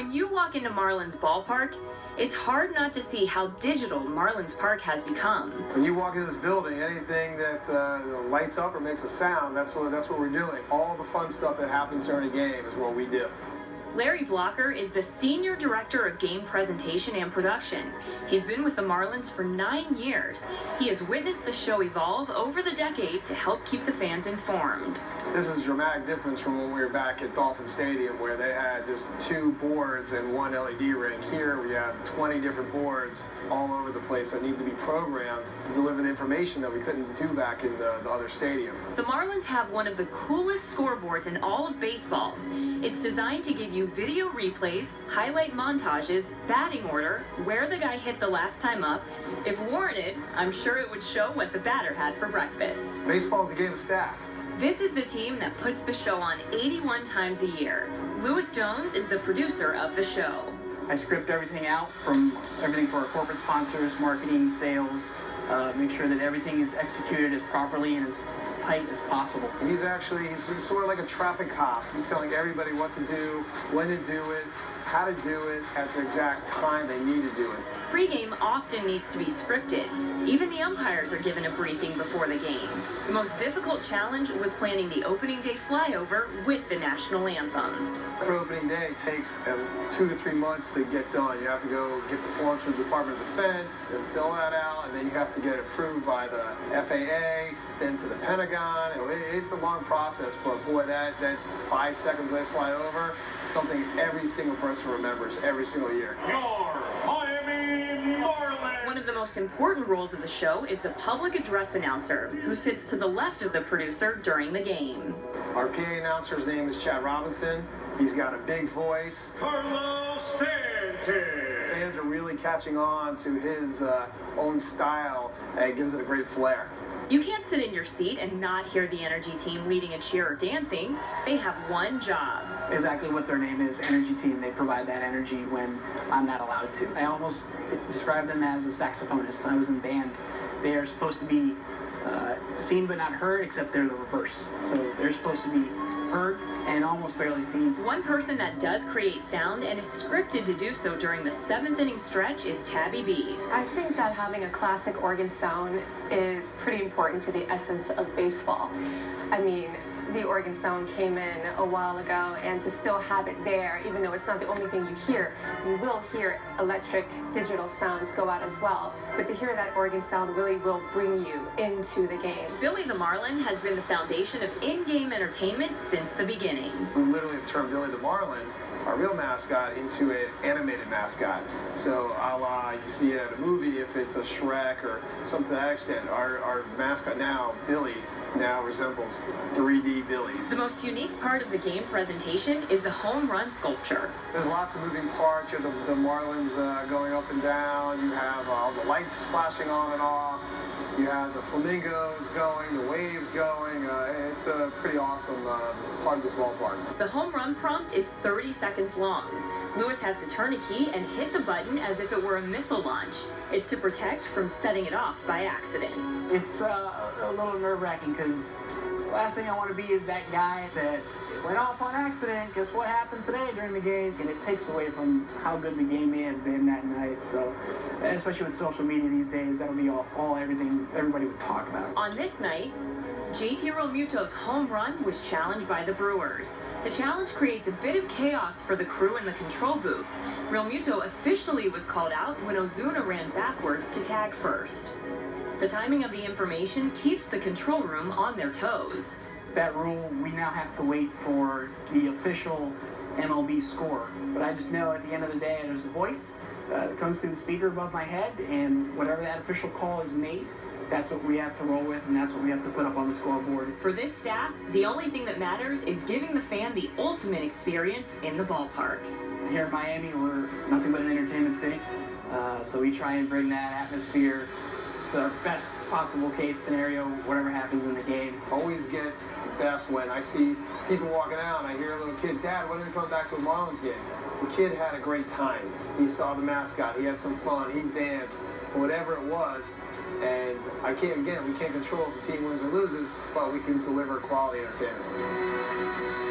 When you walk into Marlins Ballpark, it's hard not to see how digital Marlins Park has become. When you walk into this building, anything that lights up or makes a sound, that's what we're doing. All the fun stuff that happens during a game is what we do. Larry Blocker is the Senior Director of Game Presentation and Production. He's been with the Marlins for 9 years. He has witnessed the show evolve over the decade to help keep the fans informed. This is a dramatic difference from when we were back at Dolphin Stadium, where they had just 2 boards and 1 LED ring. Here we have 20 different boards all over the place that need to be programmed to deliver the information that we couldn't do back in the other stadium. The Marlins have one of the coolest scoreboards in all of baseball. It's designed to give you video replays, highlight montages, batting order, where the guy hit the last time up. If warranted, I'm sure it would show what the batter had for breakfast. Baseball is a game of stats. This is the team that puts the show on 81 times a year. Louis Jones is the producer of the show. I script everything out, from everything for our corporate sponsors, marketing, sales, make sure that everything is executed as properly and as tight as possible. He's sort of like a traffic cop. He's telling everybody what to do, when to do it, how to do it at the exact time they need to do it. Pre-game often needs to be scripted. Even the umpires are given a briefing before the game. The most difficult challenge was planning the opening day flyover with the national anthem. For opening day, it takes 2 to 3 months to get done. You have to go get the forms from the Department of Defense and fill that out, and then you have to get it approved by the FAA, then to the Pentagon. It's a long process, but boy, that 5 seconds they fly over, something every single person remembers every single year. Your Miami Marlins! One of the most important roles of the show is the public address announcer, who sits to the left of the producer during the game. Our PA announcer's name is Chad Robinson. He's got a big voice. Carlos Stanton! Fans are really catching on to his own style, and it gives it a great flair. You can't sit in your seat and not hear the Energy Team leading a cheer or dancing. They have one job. Exactly what their name is, Energy Team. They provide that energy when I'm not allowed to. I almost describe them as a saxophonist. I was in band. They are supposed to be seen but not heard, except they're the reverse. So they're supposed to be heard and almost barely seen. One person that does create sound and is scripted to do so during the 7th inning stretch is Tabby B. I think that having a classic organ sound is pretty important to the essence of baseball. I mean, the organ sound came in a while ago, and to still have it there, even though it's not the only thing you hear, you will hear electric, digital sounds go out as well. But to hear that organ sound really will bring you into the game. Billy the Marlin has been the foundation of in-game entertainment since the beginning. We literally have turned Billy the Marlin, our real mascot, into an animated mascot. So a la you see it at a movie, if it's a Shrek or something to that extent, our mascot now, Billy, now resembles 3D Billy. The most unique part of the game presentation is the home run sculpture. There's lots of moving parts. You have the Marlins going up and down. You have all the lights flashing on and off. You have the flamingos going, the waves going. It's a pretty awesome part of this ballpark. The home run prompt is 30 seconds long. Lewis has to turn a key and hit the button as if it were a missile launch. It's to protect from setting it off by accident. It's a little nerve-wracking because the last thing I want to be is that guy that went off on accident. Guess what happened today during the game? And it takes away from how good the game may have been that night. So, especially with social media these days, that'll be everything everybody would talk about. On this night, JT Realmuto's home run was challenged by the Brewers. The challenge creates a bit of chaos for the crew in the control booth. Realmuto officially was called out when Ozuna ran backwards to tag first. The timing of the information keeps the control room on their toes. That rule, we now have to wait for the official MLB score. But I just know at the end of the day, there's a voice that comes through the speaker above my head, and whatever that official call is made, that's what we have to roll with, and that's what we have to put up on the scoreboard. For this staff, the only thing that matters is giving the fan the ultimate experience in the ballpark. Here in Miami, we're nothing but an entertainment city, so we try and bring that atmosphere to our best possible case scenario, whatever happens in the game. Always get the best when I see people walking out and I hear a little kid, "Dad, when are we coming back to a Marlins game?" The kid had a great time. He saw the mascot, he had some fun, he danced, whatever it was. And we can't control if the team wins or loses, but we can deliver quality entertainment.